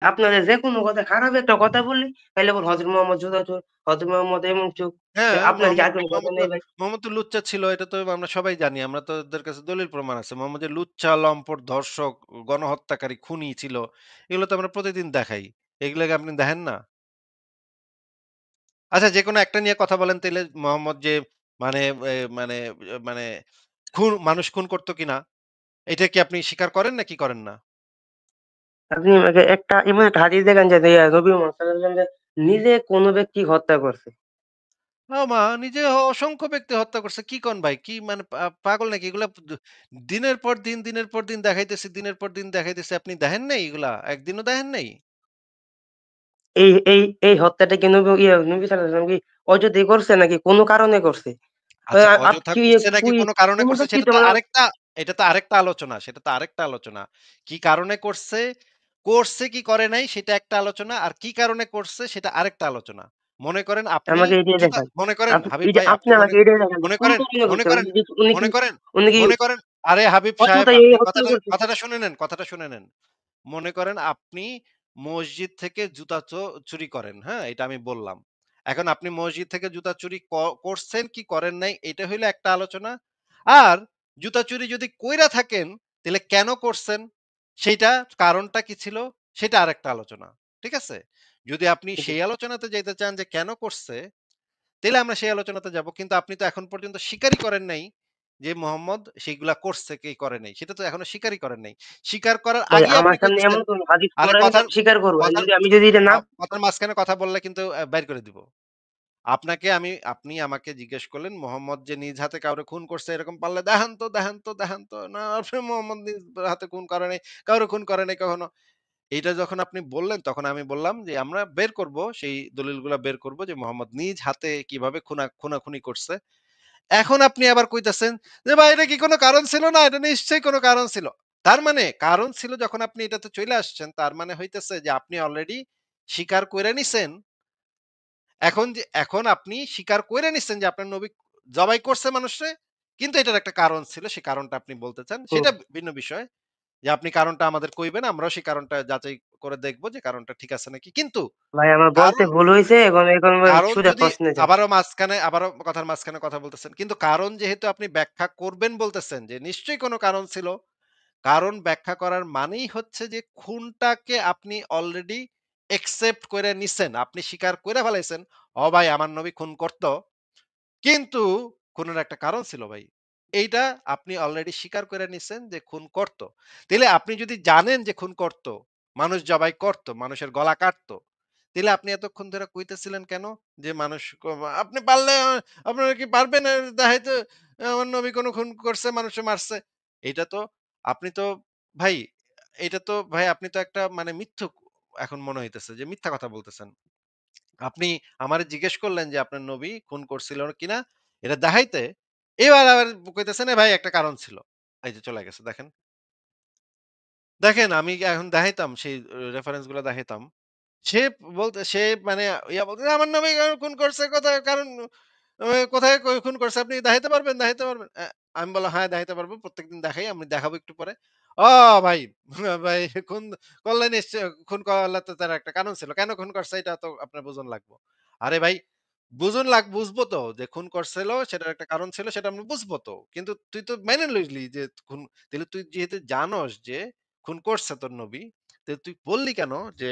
আপনাদের যেকোনো কথা খারাপ একটা কথা বললি, তাইলে বলে হজরত মোহাম্মদ জুতা চোর, হজরত মোহাম্মদ এমন চোর। হ্যাঁ, আপনার কি মোহাম্মদ আর কোন কথা মোহাম্মদ তো নেই ভাই? মোহাম্মদ তো লুচ্চা ছিল। এটা তো আমরা সবাই জানি। আমরা তো ওদের কাছে দলিল প্রমাণ আছে। মোহাম্মদ যে লুচ্চা, লম্পট, ধর্ষক, গণহত্যাকারী, খুনি ছিল। এগুলো তো আমরা প্রতিদিন দেখাই। এগুলা কি আপনি দেখেন না? আচ্ছা যেকোনো একটা নিয়ে কথা বলেন তাইলে মোহাম্মদ যে মানে মানে মানে মানুষ খুন করত কিনা? এটা কি আপনি স্বীকার করেন নাকি করেন না? আপনি আমাকে একটা এমন একটা হাদিস দেখান যে নবী মোহাম্মদ সাল্লাল্লাহু আলাইহি ওয়াসাল্লাম নিজে কোন ব্যক্তি হত্যা করছে। নিজে অসংখ্য ব্যক্তি হত্যা করছে। কি কন ভাই? কি মানে পাগল নাকি? এগুলা দিনের পর দিন, দিনের পর দিন দেখাইতেছি, দিনের পর দিন দেখাইতেছি। আপনি দেখেন নাই এগুলা? একদিনও দেখেন নাই? এই হত্যাটা কি নবী সাল্লাল্লাহু আলাইহি ওয়াসাল্লাম কি অযথাই করছে নাকি কোন কারণে করছে? আচ্ছা আপ অযথা কি করছে নাকি কুই কোন কারণে কোন করছে ব্যক্তি তো মানে এটা তো আরেকটা আলোচনা। সেটা তো আরেকটা আলোচনা। কি কারণে করছে, করছে কি করে নাই সেটা একটা আলোচনা। আর কি কারণে করছে সেটা আরেকটা আলোচনা। মনে করেন আপনি আমাকে এটাই দেখান। মনে করেন হাবিব এটা ভাই আপনি আপনি আমাকে এটাই দেখান যে মনে কোন করেন কারণে মনে করছে? করেন মনে করেন উনি কি মনে করেন আরে হাবিব সাহেব অযথাই এই আপনি হত্যা করছে? কথাটা শুনে নেন, কথাটা শুনে নেন। মনে করেন আপনি মসজিদ থেকে জুতা চুরি করেন, হ্যাঁ? এটা আমি বললাম। এখন আপনি মসজিদ থেকে জুতা চুরি করছেন কি করেন নাই এটা হইলো একটা আলোচনা। আর জুতা চুরি যদি কইরা থাকেন তাইলে কেন করছেন? সেইটা কারণটা কি ছিল? সেটা আরেকটা আলোচনা। ঠিক আছে? যদি আপনি জি। সেই আলোচনাতে যাইতে চান যে কেন করছে তাইলে আমরা সেই আলোচনাতে যাব। কিন্তু আপনি তো এখন পর্যন্ত স্বীকারই করেন নাই যে মোহাম্মদ সেইগুলা করছে কি করে নাই। সেটা তো এখনো স্বীকারই করেন নাই। স্বীকার করার ভাই আগেই আমার আপনি সামনে কইতেছেন এমন কোন হাদিস আরে পড়েন যে আমি স্বীকার করব। আর কথার যদি এটা না কথার মাঝখানে কথা বললে কিন্তু বাইর করে দিব। আপনি আমাকে জিজ্ঞেস করলেন মোহাম্মদ যে নিজ হাতে কাউরে খুন করছে এরকম পারলে দেখান তো, দেখান তো, দেখান তো। না আপনি মোহাম্মদ নিজ হাতে খুন করে নাই, কাউরে খুন করে নাই কখনো। এইটা যখন আপনি বললেন তখন আমি বললাম যে আমরা বের করব সেই দলিলগুলা বের করব যে মোহাম্মদ নিজ হাতে কিভাবে খুনাখুনি করছে। এখন আপনি আবার কইতাছেন যে, "ভাই এটা কি কোন কারণ ছিল না? এটা নিশ্চয়ই কোন কারণ ছিল।" তার মানে কারণ ছিল যখন আপনি এটাতে চইলা আসছেন, তার মানে হইতেছে যে আপনি অলরেডি স্বীকার কইরা নিছেন। এখন আপনি স্বীকার কইরা নিছেন যে আপনার নবী জবাই করছে মানুষরে। কিন্তু এটার একটা কারণ ছিল। সেই কারণটা আপনি বলতে চান। হুম, সেটা ভিন্ন বিষয়। যে আপনি কারণটা আমাদের কইবেন। আমরাও সেই কারণটা যাচাই করে দেখব যে কারণটা ঠিক আছে নাকি। কিন্তু ভাই আমার বলতে কারণ ভুল হইছে। এখন কারণ সোজা যদি প্রশ্নে যান। আবারও কথার মাঝখানে কথা বলতেছেন। কিন্তু কারণ যেহেতু আপনি ব্যাখ্যা করবেন বলতেছেন যে নিশ্চয়ই কোন কারণ ছিল। কারণ ব্যাখ্যা করার মানেই হচ্ছে যে খুনটাকে আপনি অলরেডি একসেপ্ট কইরা নিছেন। আপনি স্বীকার কইরা ফেলাইছেন। ভাই আমার নবী খুন করত। কিন্তু খুনের একটা কারণ ছিল ভাই। এইটা আপনি অলরেডি স্বীকার করে নিছেন যে খুন করত। তাইলে আপনি যদি জানেন যে খুন করত, মানুষ জবাই করত, মানুষের গলা কাটত, তাইলে আপনি এতক্ষণ ধরে কইতেছিলেন কেন? যে মানুষ আপনি পারলে আপনারা কি পারবেন দেখাইতে আমার নবী কোন খুন করছে, মানুষে মারছে? এইটা তো আপনি তো ভাই এটা তো ভাই আপনি তো একটা মানে মিথ্যুক এখন মনে হইতেছে যে মিথ্যা কথা বলতেছেন। আপনি আমারে জিজ্ঞেস করলেন যে আপনার নবী খুন করছিল কিনা এটা দেখাইতে। এবার আবার কইতেছেন, "এ ভাই একটা কারণ ছিল।" এই যে চলে গেছে দেখেন। দেখেন আমি এখন দেখাইতাম সেই রেফারেন্স গুলা দেখাইতাম। সে সে মানে বলতেছে, "আমার নামে খুন করছে কোথায় কারণ কোথায় খুন করছে আপনি দেখাইতে পারবেন, দেখাইতে পারবেন?" আমি বললাম, "হ্যাঁ, দেখাইতে পারবো। প্রত্যেকদিন দেখাই। আমি দেখাবো একটু পরে।" "ও ভাই, ভাই খুন করলে নিশ্চয় খুন করলে তো তার একটা কারণ ছিল। কেন খুন করছে এটা তো আপনার বুঝন লাগবো।" আরে ভাই বুঝবো তো যে খুন করছিল সেটার একটা কারণ ছিল সেটা আমরা বুঝবো তো। কিন্তু তুই তো মেনে লইলি যে খুন তাহলে তুই যেহেতু জানোস যে খুন করছে তোর নবী, তাহলে তুই বললি কেন যে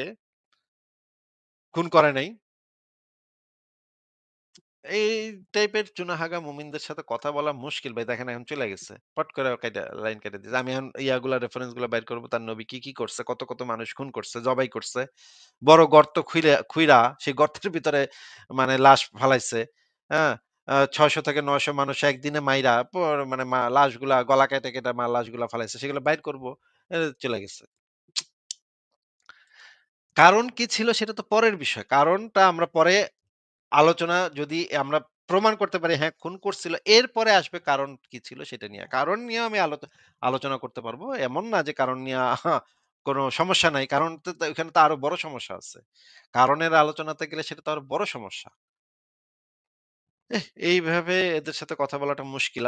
খুন করে নাই? এই টাইপের চুনাহাগা মুমিনদের সাথে কথা বলা মুশকিল ভাই। দেখেন এখন চলে গেছে। পট করে লাইন কেটে দিছে। আমি এখন ইয়াগুলা রেফারেন্স গুলা বাইর করব তার নবী কি করছে, কত মানুষ খুন করছে, জবাই করছে। বড় গর্ত খুইরা সেই গর্তের ভিতরে মানে লাশ ফালাইছে। হ্যাঁ? ৬০০ থেকে ৯০০ মানুষ একদিনে মাইরা মানে লাশগুলা গলা কেটে লাশগুলা ফালাইছে। সেগুলো বাইর করব। চলে গেছে। কারণ কি ছিল সেটা তো পরের বিষয়। কারণটা আমরা পরে আলোচনা যদি আমরা প্রমাণ করতে পারি হ্যাঁ, খুন করছিল। এরপরে আসবে কারণ কি ছিল সেটা নিয়ে। কারণ নিয়েও আমি আলোচনা করতে পারবো। এমন না যে কারণ নিয়ে কোন সমস্যা নাই। কারণ তো ওখানে তো আরো বড় সমস্যা আছে। কারণের আলোচনাতে গেলে সেটা তো আরো বড় সমস্যা। এইভাবে এদের সাথে কথা বলাটা মুশকিল।